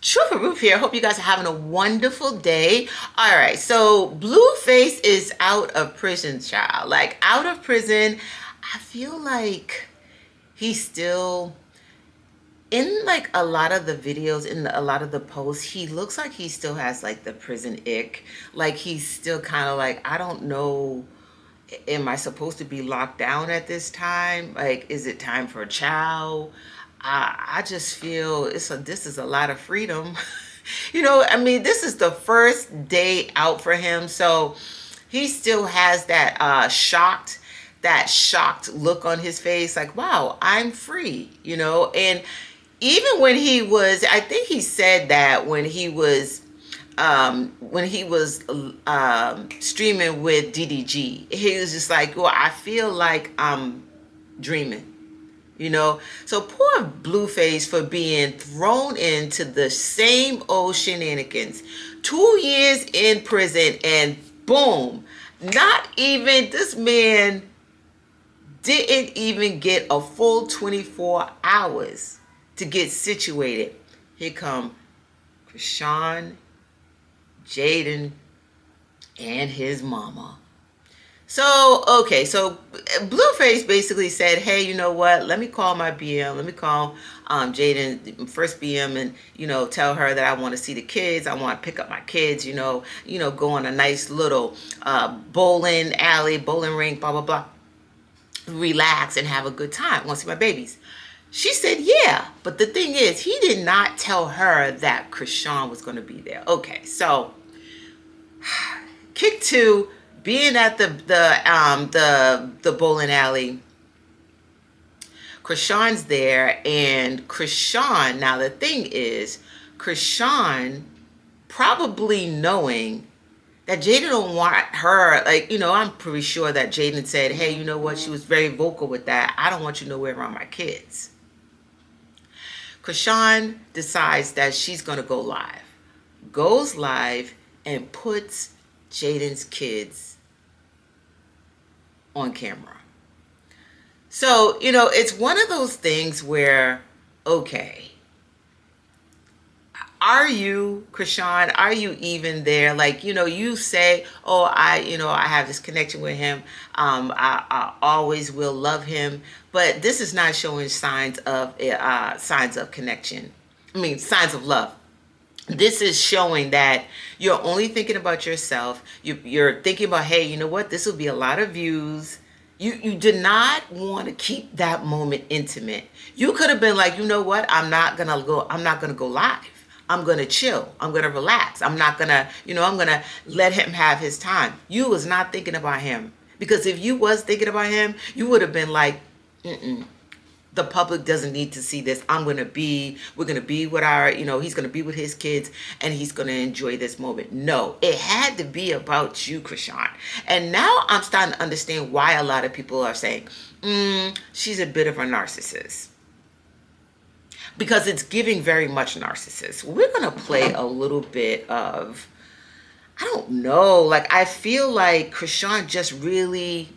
Truth and Ruth here. Hope you guys are having a wonderful day. All right, so Blueface is out of prison, child. Like, out of prison. I feel like he's still in, like, a lot of the videos, in a lot of the posts. He looks like he still has, like, the prison ick. Like, he's still kind of like, I don't know, am I supposed to be locked down at this time? Like, is it time for a chow? I just feel this is a lot of freedom. I mean, this is the first day out for him, so he still has that shocked look on his face, like, wow, I'm free. And even when he was, I think he said that when he was streaming with DDG, he was just like, well, I feel like I'm dreaming. So poor Blueface for being thrown into the same old shenanigans. 2 years in prison, and boom, not even, this man didn't even get a full 24 hours to get situated. Here come Krishan, Jaden, and his mama. So, okay, so Blueface basically said, hey, you know what? Let me call my BM. Let me call Jaden, first BM, and, tell her that I want to see the kids. I want to pick up my kids, go on a nice little bowling alley, bowling rink, blah, blah, blah. Relax and have a good time. I want to see my babies. She said, yeah. But the thing is, he did not tell her that Krishan was going to be there. Okay, so kick two. Being at the bowling alley, Krishan's there, and Krishan, now the thing is, Krishan probably knowing that Jaden don't want her, like, I'm pretty sure that Jaden said, hey, you know what, she was very vocal with that, I don't want you nowhere around my kids. Krishan decides that she's going to go live, goes live, and puts Jaden's kids on camera. So, it's one of those things where, okay, are you, Krishan, are you even there? Like, you say, oh, I have this connection with him. I always will love him. But this is not showing signs of connection. I mean, signs of love. This is showing that you're only thinking about yourself. You're thinking about, hey, you know what? This will be a lot of views. You did not want to keep that moment intimate. You could have been like, you know what? I'm not gonna go live. I'm gonna chill. I'm gonna relax. I'm not gonna, I'm gonna let him have his time. You was not thinking about him, because if you was thinking about him, you would have been like, the public doesn't need to see this. We're going to be with he's going to be with his kids, and he's going to enjoy this moment. No, it had to be about you, Krishan. And now I'm starting to understand why a lot of people are saying, she's a bit of a narcissist. Because it's giving very much narcissist. We're going to play a little bit of, I don't know, like, I feel like Krishan just really,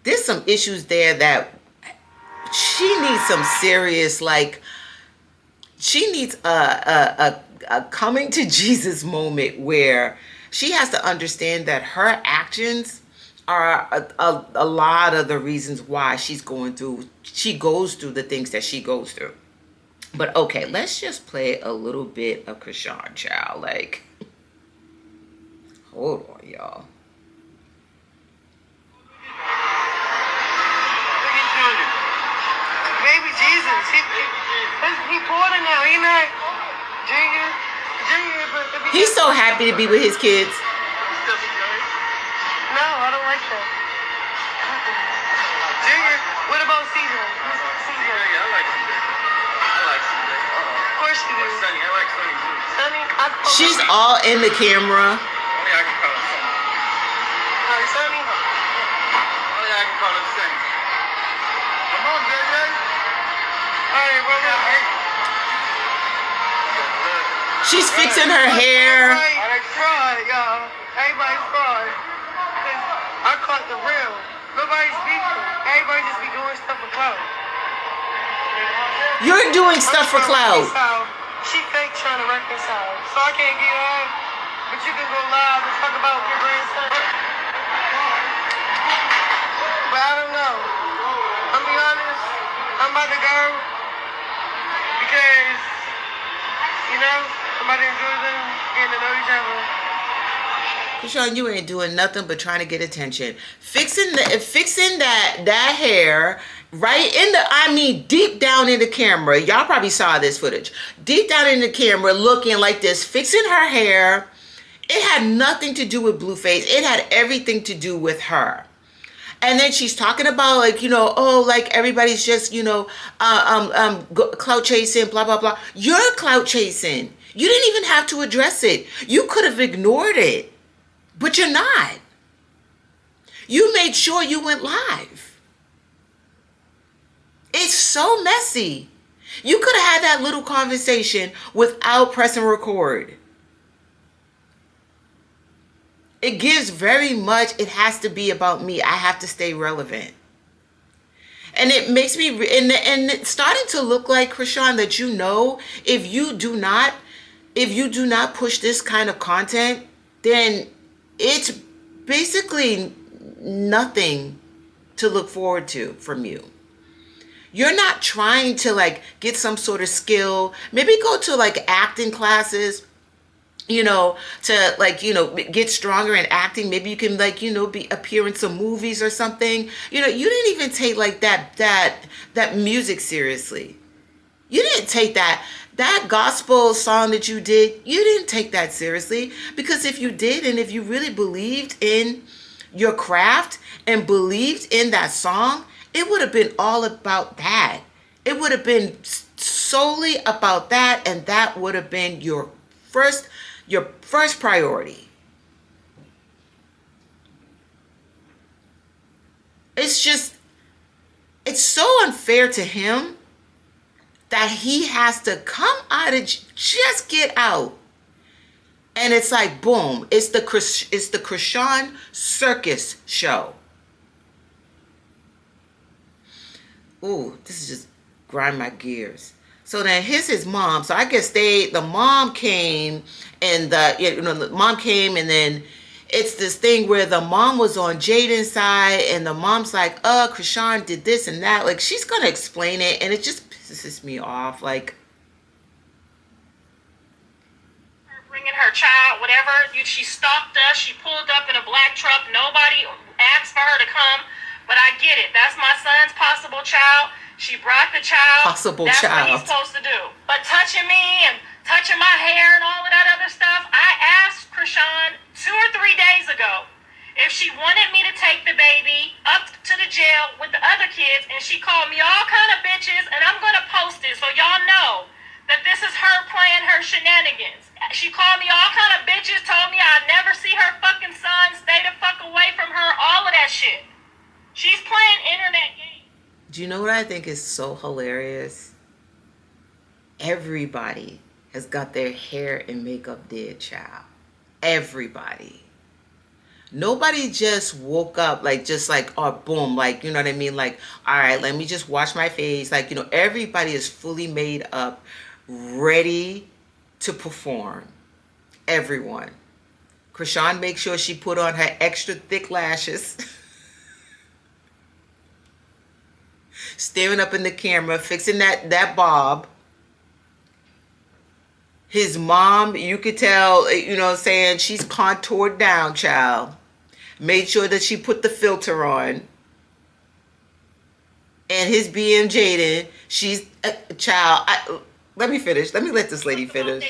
there's some issues there that she needs some serious, like, she needs a coming to Jesus moment where she has to understand that her actions are a lot of the reasons why she goes through the things that she goes through. But okay, let's just play a little bit of Krishan, child. Like, hold on, y'all. He pouring now, he not Junior, but he's so happy to be with his kids. No, I don't like that. Junior, what about Caesar? Yeah, I like Caesar. Of course you do. Sunny, I like Sunny too. Sunny, she's all in the camera. Only I can call him Sunny. Sunny? Only I can call him Sunny. Come on, JJ. Alright, brother. She's fixing her hair. Everybody's fraud, y'all. Everybody's fraud. I caught the real. Nobody's beefing. Everybody just be doing stuff for clout. You're doing stuff for clout. She So I can't get on, but you can go live and talk about your grandson. But I don't know. I'll be honest, I'm about to go because, somebody enjoys them getting to know each other. Krishan, you ain't doing nothing but trying to get attention. Fixing that hair right in the, deep down in the camera. Y'all probably saw this footage. Deep down in the camera, looking like this, fixing her hair. It had nothing to do with Blueface. It had everything to do with her. And then she's talking about everybody's just, clout chasing, blah, blah, blah. You're clout chasing. You didn't even have to address it. You could have ignored it, but you're not. You made sure you went live. It's so messy. You could have had that little conversation without pressing record. It gives very much, it has to be about me. I have to stay relevant. And it makes me, and it's starting to look like, Krishan, that if you do not push this kind of content, then it's basically nothing to look forward to from you. You're not trying to get some sort of skill. Maybe go to acting classes, to get stronger in acting. Maybe you can appear in some movies or something. You didn't even take that music seriously. You didn't take that gospel song that you did. You didn't take that seriously, because if you did, and if you really believed in your craft and believed in that song, it would have been all about that. It would have been solely about that, and that would have been your first priority. It's so unfair to him that he has to come out and just get out. And it's like, boom, it's the Krishan circus show. Ooh, this is just grind my gears. So then here's his mom. So I guess the mom came, and the mom came, and then it's this thing where the mom was on Jaden's side, and the mom's like, Krishan did this and that. She's going to explain it, and it just pisses me off. Bringing her child, whatever. She stalked us. She pulled up in a black truck. Nobody asked for her to come, but I get it. That's my son's possible child. She brought the child. That's what he's supposed to do. But touching me and touching my hair and all of that other stuff, I asked Krishan 2 or 3 days ago if she wanted me to take the baby up to the jail with the other kids, and she called me all kind of bitches, and I'm going to post it so y'all know that this is her playing her shenanigans. She called me all kind of bitches, told me I'd never see her fucking son, stay the fuck away from her, all of that shit. She's playing internet games. Do you know what I think is so hilarious? Everybody has got their hair and makeup did, child. Everybody. Nobody just woke up oh, boom, you know what I mean? All right, let me just wash my face. Everybody is fully made up, ready to perform. Everyone. Krishan makes sure she put on her extra thick lashes. Staring up in the camera, fixing that bob. His mom, you could tell, saying she's contoured down, child. Made sure that she put the filter on. And his BM Jaden, she's child. Let me finish. Let me let this lady finish.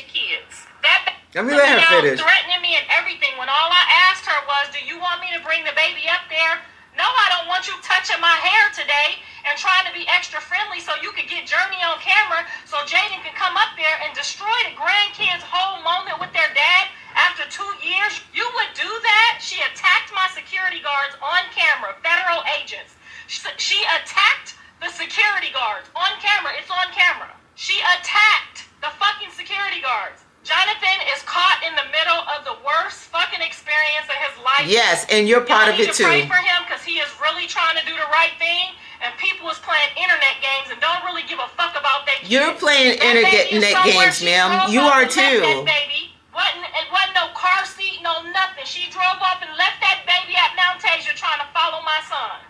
Let me let her finish. Threatening me and everything when all I asked her was, do you want me to bring the baby up there? No, I don't want you touching my hair today and trying to be extra friendly so you could get Journey on camera so Jaden can come up there and destroy the grandkids' whole moment with their dad after 2 years. You would do that? She attacked my security guards on camera, federal agents. She attacked the security guards on camera. It's on camera. She attacked the fucking security guards. Jonathan is caught in the middle of the worst fucking experience of his life. Yes, and you're part of it too. Pray for him because he is really trying to do the right thing. and people was playing internet games and don't really give a fuck about that kid. You're playing internet games, ma'am. You are too. Baby. It wasn't no car seat, no nothing. She drove off and left that baby at Mount Tasia trying to follow my son.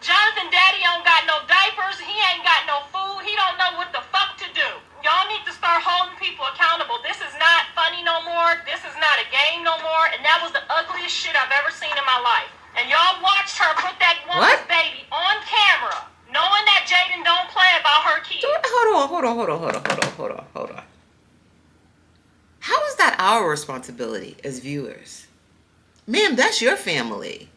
Jonathan Daddy don't got no diapers. He ain't got no food. He don't know what the fuck to do. Y'all need to start holding people accountable. This is not funny no more. This is not a game no more. And that was the ugliest shit I've ever seen in my life. And y'all watched her put that woman's baby on camera, knowing that Jaden don't play about her kids. Hold on. How is that our responsibility as viewers? Ma'am, that's your family.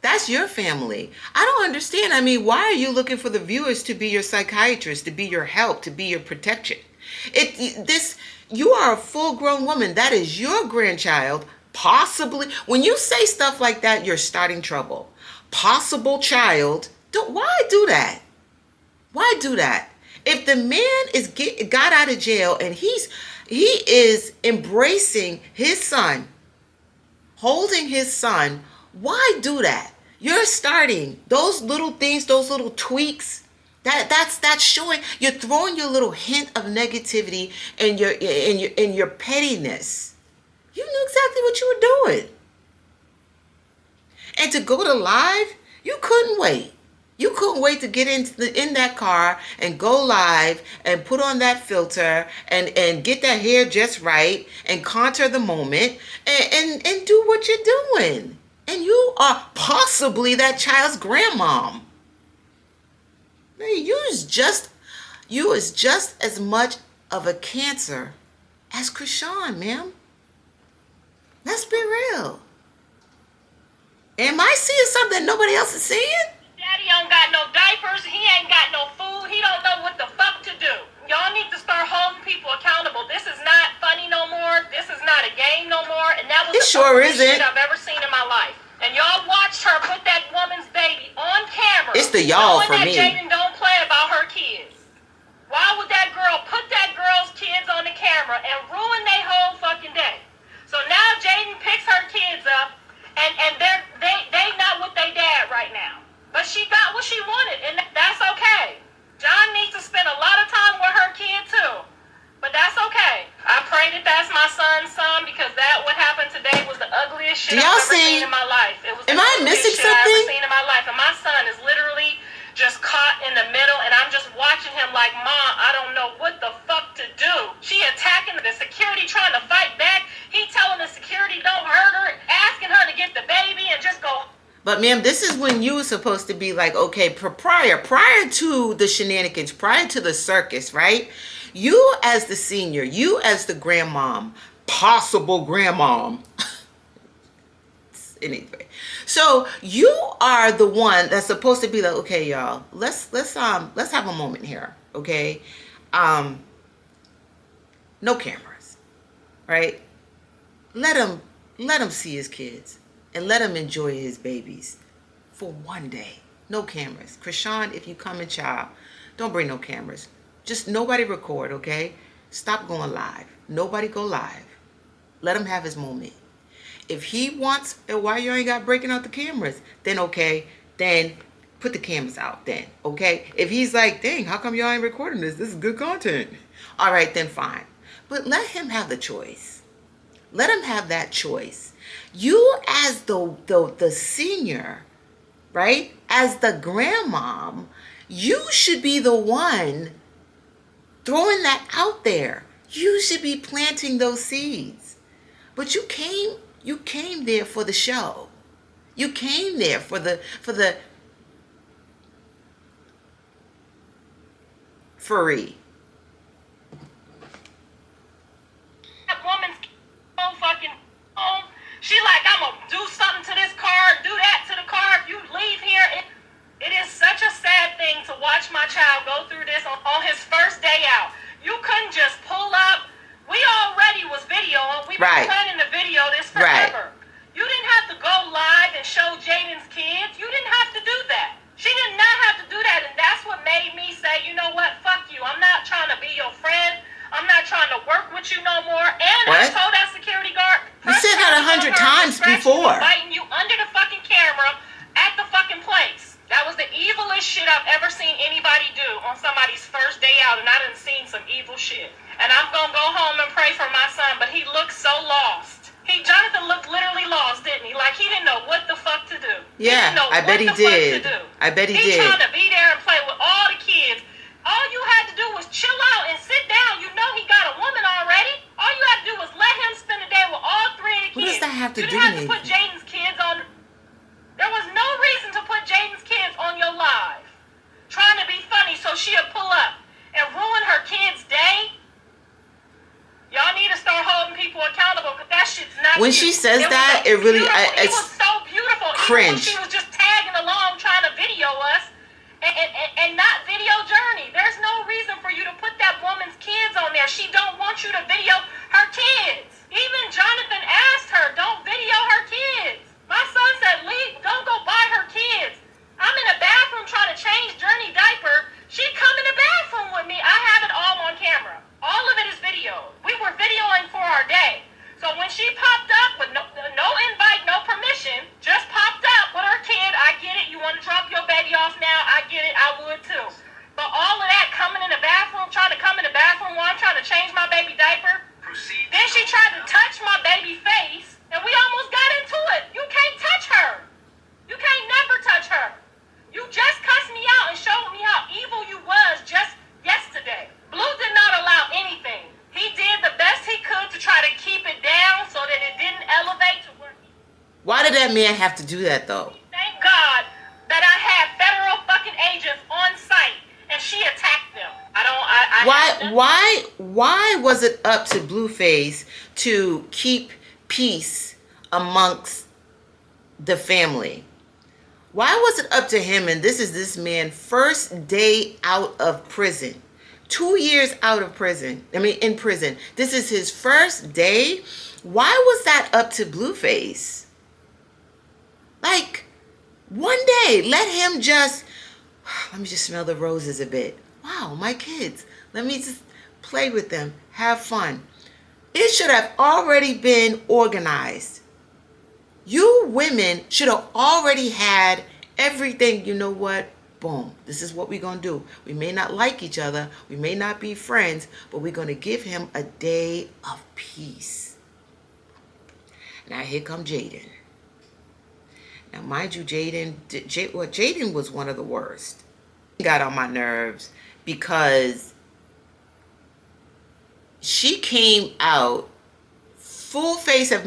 That's your family. I don't understand. I mean, why are you looking for the viewers to be your psychiatrist, to be your help, to be your protection? You are a full-grown woman. That is your grandchild. Possibly, when you say stuff like that, you're starting trouble. Possible child. Why do that? Why do that? If the man got out of jail and he is embracing his son, holding his son, why do that? You're starting those little things, those little tweaks. That's showing you're throwing your little hint of negativity and your pettiness. You knew exactly what you were doing. And to go to live, you couldn't wait. You couldn't wait to get in that car and go live and put on that filter and get that hair just right and contour the moment and do what you're doing. And you are possibly that child's grandmom. Man, you is just as much of a cancer as Krishan, ma'am. Let's be real. Am I seeing something nobody else is seeing? Daddy don't got no diapers. He ain't got no food. He don't know what the fuck to do. Y'all need to start holding people accountable. This is not funny no more. This is not a game no more. And that was the ugliest shit I've ever seen in my life. And y'all watched her put that woman's baby on camera. It's the y'all for me. Jaden don't play about her kids. Why would that girl put that girl's kids on the camera and ruin their whole fucking day? So now Jaden picks her kids up, and they not with their dad right now. But she got what she wanted, and that's okay. John needs to spend a lot of time with her kid too, but that's okay. I pray that that's my son's son, because what happened today was the ugliest shit I've ever seen in my life. It was the ugliest shit I've ever seen in my life, and my son is literally just caught in the middle, and I'm just watching him like, Mom, I don't know what the fuck to do. She attacking the security, trying to fight back. He telling the security don't hurt her, asking her to get the baby and just go. But ma'am, this is when you were supposed to be like, okay, prior to the shenanigans, prior to the circus, right? You as the senior, you as the grandmom, possible grandmom. Anyway, so you are the one that's supposed to be like, okay, y'all, let's have a moment here, okay? No cameras, right? Let him see his kids and let him enjoy his babies for one day. No cameras. Krishan, if you come in, child, don't bring no cameras. Just nobody record, okay? Stop going live. Nobody go live. Let him have his moment. If he wants, and why you ain't got breaking out the cameras, then okay, then put the cameras out then, okay? If he's like, dang, how come y'all ain't recording this? This is good content. All right, then fine. But let him have the choice. Let him have that choice. You as the senior, right? As the grandmom, you should be the one throwing that out there. You should be planting those seeds. But you came there for the show. You came there for the free. That woman's so fucking home. She like, I'm gonna do something to this car, do that to the car. If you leave here, it is such a sad thing to watch my child go through this on his first day out. You couldn't just pull up. We already was videoing. We've been planning to video this forever. You didn't have to go live and show Jaden's kids. You didn't have to do that. She did not have to do that, and that's what made me say, you know what, fuck you. I'm not trying to be your friend. I'm not trying to work with you no more. And I told that security guard, you said that 100 times before. Inviting you under the fucking camera at the fucking place. That was the evilest shit I've ever seen anybody do on somebody's first day out, and I done seen some evil shit. And I'm gonna go home and pray for my son, but he looks so lost. Jonathan looked literally lost, didn't he? Like he didn't know what the fuck to do. Yeah, I bet he did. I bet he did. He trying to be there and play with all the kids. All you had to do was chill out and sit down. You know he got a woman already. All you had to do was let him spend the day with all three of the kids. What does that have to do with You didn't have to put Jaden's kids on. There was no reason to put Jaden's kids on your live. Trying to be funny so she'll pull up and ruin her kids' day. Y'all need to start holding people accountable because that shit's not When cute. she says that, it really, it was so beautiful. cringe. She was just tagging along trying to video us and not video Journey. There's no reason for you to put that woman's kids on there. She don't want you to video her kids. Even Jonathan asked her, don't video her kids. My son said, leave, don't go buy her kids. I'm in the bathroom trying to change Journey diaper. She come in the bathroom with me. I have it all on camera. All of it is video. We were videoing for our day. So when she popped up with no invite, no permission, just popped up with her kid, I get it. You want to drop your baby off now? I get it. I would too. But all of that coming in the bathroom, trying to come in the bathroom while I'm trying to change my baby diaper. Then she tried to touch my baby face, and we almost got into it. You can't touch her. You can't never touch her. You just cussed me out and showed me how evil you was just yesterday. Blue did not allow anything. He did the best he could to try to keep it down so that it didn't elevate to where he... Why did that man have to do that though? Thank God that I had federal fucking agents on site and she attacked them. Why was it up to Blueface to keep peace amongst the family? Why was it up to him? And this is this man's first day out of prison. 2 years out of prison. I mean, in prison. This is his first day. Why was that up to Blueface? Like, one day, let me just smell the roses a bit. Wow, my kids. Let me just play with them. Have fun. It should have already been organized. You women should have already had everything. You know what? Boom. This is what we're going to do. We may not like each other. We may not be friends, but we're going to give him a day of peace. Now, here come Jaden. Now, mind you, Jaden was one of the worst. He got on my nerves because she came out full face of,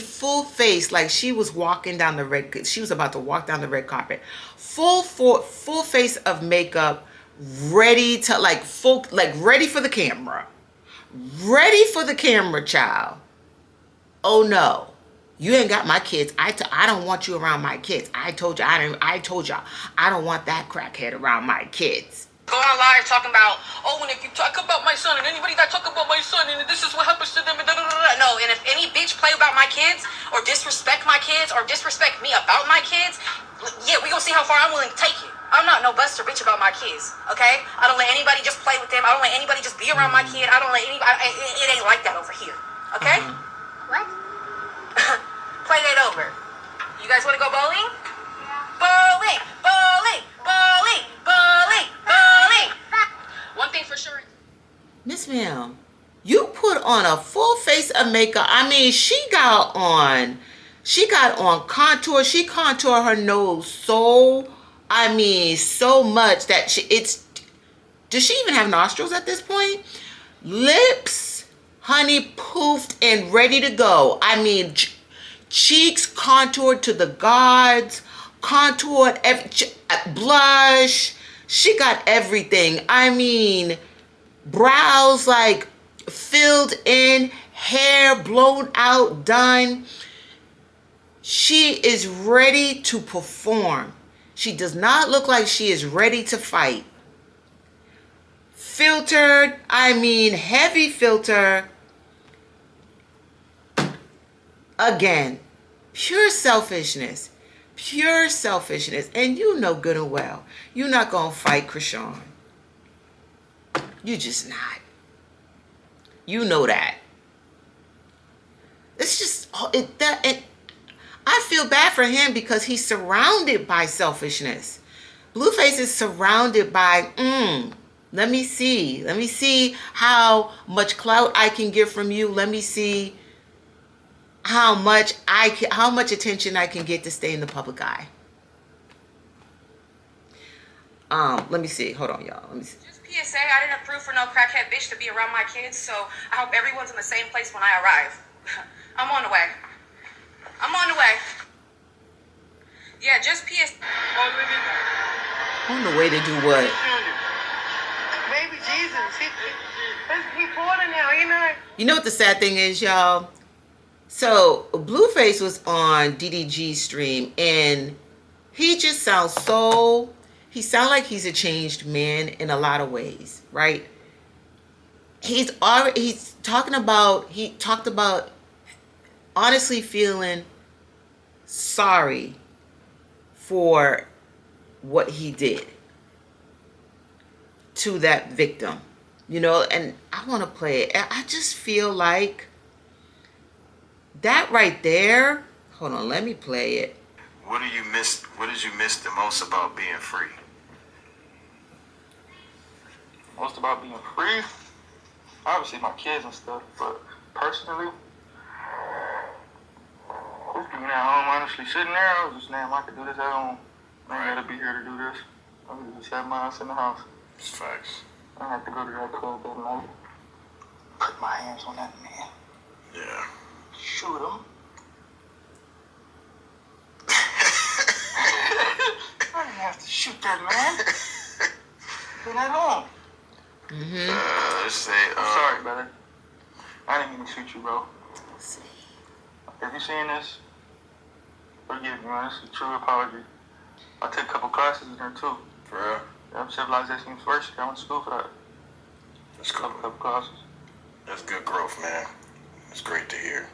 full face, like she was walking down she was about to walk down the red carpet. Full face of makeup, ready to, ready for the camera. Ready for the camera, child. Oh no. You ain't got my kids. I don't want you around my kids. I told y'all, I don't want that crackhead around my kids. Go on live talking about, oh, and if you talk about my son, and anybody that talk about my son, and this is what happens to them, and no, and if any bitch play about my kids, or disrespect my kids, or disrespect me about my kids, yeah, we gonna see how far I'm willing to take it. I'm not no buster bitch about my kids, okay? I don't let anybody just play with them. I don't let anybody just be around my kid. I don't let anybody, it ain't like that over here, okay? What? Play that over. You guys want to go bowling? Yeah. Bowling, bowling, bowling, bowling, bowling. One thing for sure. Miss Ma'am, you put on a full face of makeup. She got on contour. She contoured her nose so much that does she even have nostrils at this point? Lips, honey, poofed and ready to go. Cheeks contoured to the gods, contoured, blush. She got everything. Brows filled in, hair blown out, done. She is ready to perform. She does not look like she is ready to fight. Filtered, heavy filter. Again, pure selfishness. And you know good and well, you're not going to fight Krishan. You just not. You know that. It's just, I feel bad for him because he's surrounded by selfishness. Blueface is surrounded by, let me see how much clout I can get from you. Let me see how much attention I can get to stay in the public eye. Let me see. Hold on, y'all. Let me see. Just PSA, I didn't approve for no crackhead bitch to be around my kids, so I hope everyone's in the same place when I arrive. I'm on the way. Yeah, just PSA. On the way to do what? Baby Jesus, he born now, you know. You know what the sad thing is, y'all? So Blueface was on DDG's stream, and he just sounds like he's a changed man in a lot of ways, right? He talked about honestly feeling sorry for what he did to that victim, and I want to play it. I just feel like that right there. Hold on, let me play it. What did you miss the most about being free? Most about being free? Obviously my kids and stuff, but personally, just being at home, honestly, sitting there, I was just, damn, I could do this at home. I ain't gotta be here to do this. I could just have my ass in the house. It's facts. I don't have to go to that club that night. Put my hands on that man. Yeah. Shoot him. I didn't have to shoot that man. Been at home. Let's say, I'm sorry, brother. I didn't mean to shoot you, bro. See. If you're seeing this, forgive me, man. This is a true apology. I took a couple classes in there, too. for real? Yeah, Civilization University. I went to school for that. That's cool. Couple classes. That's good growth, man. It's great to hear.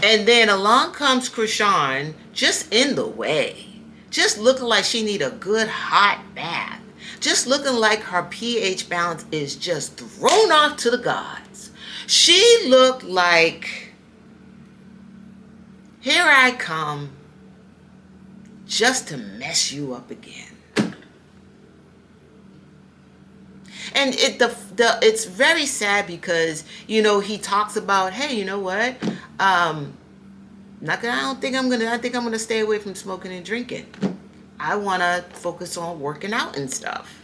And then along comes Krishan, just in the way, just looking like she need a good hot bath, just looking like her pH balance is just thrown off to the gods. She looked like, here I come, just to mess you up again. And it's very sad because, he talks about, hey, you know what? I think I'm gonna stay away from smoking and drinking. I wanna focus on working out and stuff.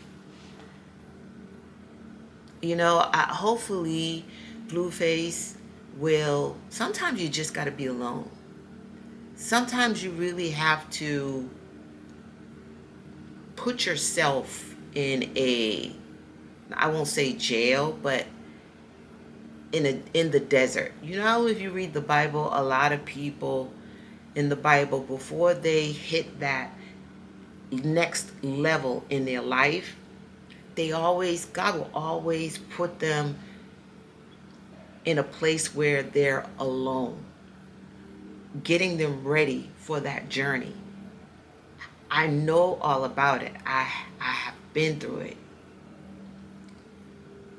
Hopefully Blueface will. Sometimes you just gotta be alone. Sometimes you really have to put yourself in I won't say jail, but in the desert. If you read the Bible, a lot of people in the Bible, before they hit that next level in their life, God will always put them in a place where they're alone, getting them ready for that journey. I know all about it. I have been through it.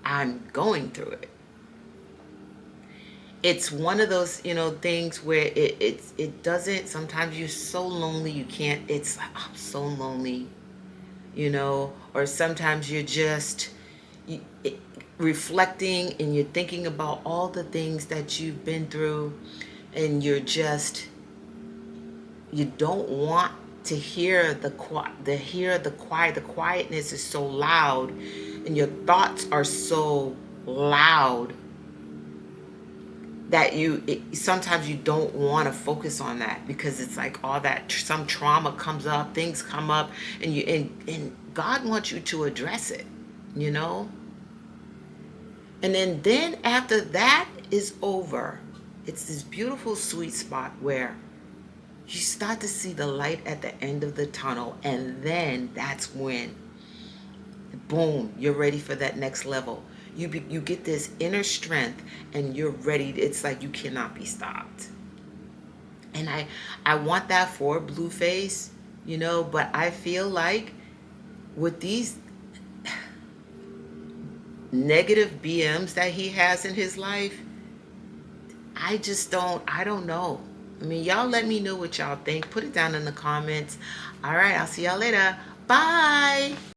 I'm going through it. It's one of those, things where it doesn't, sometimes you're so lonely you can't, it's like, I'm so lonely, or sometimes you're just reflecting and you're thinking about all the things that you've been through, and you don't want to hear the quietness is so loud, and your thoughts are so loud that sometimes you don't want to focus on that, because it's like all that, some trauma comes up, things come up, and God wants you to address it, and then after that is over, it's this beautiful sweet spot where you start to see the light at the end of the tunnel, and then that's when, boom, you're ready for that next level. You get this inner strength, and you're ready. It's like you cannot be stopped. And I want that for Blueface, but I feel like with these negative BMs that he has in his life, I don't know. I mean, y'all let me know what y'all think. Put it down in the comments. All right, I'll see y'all later. Bye.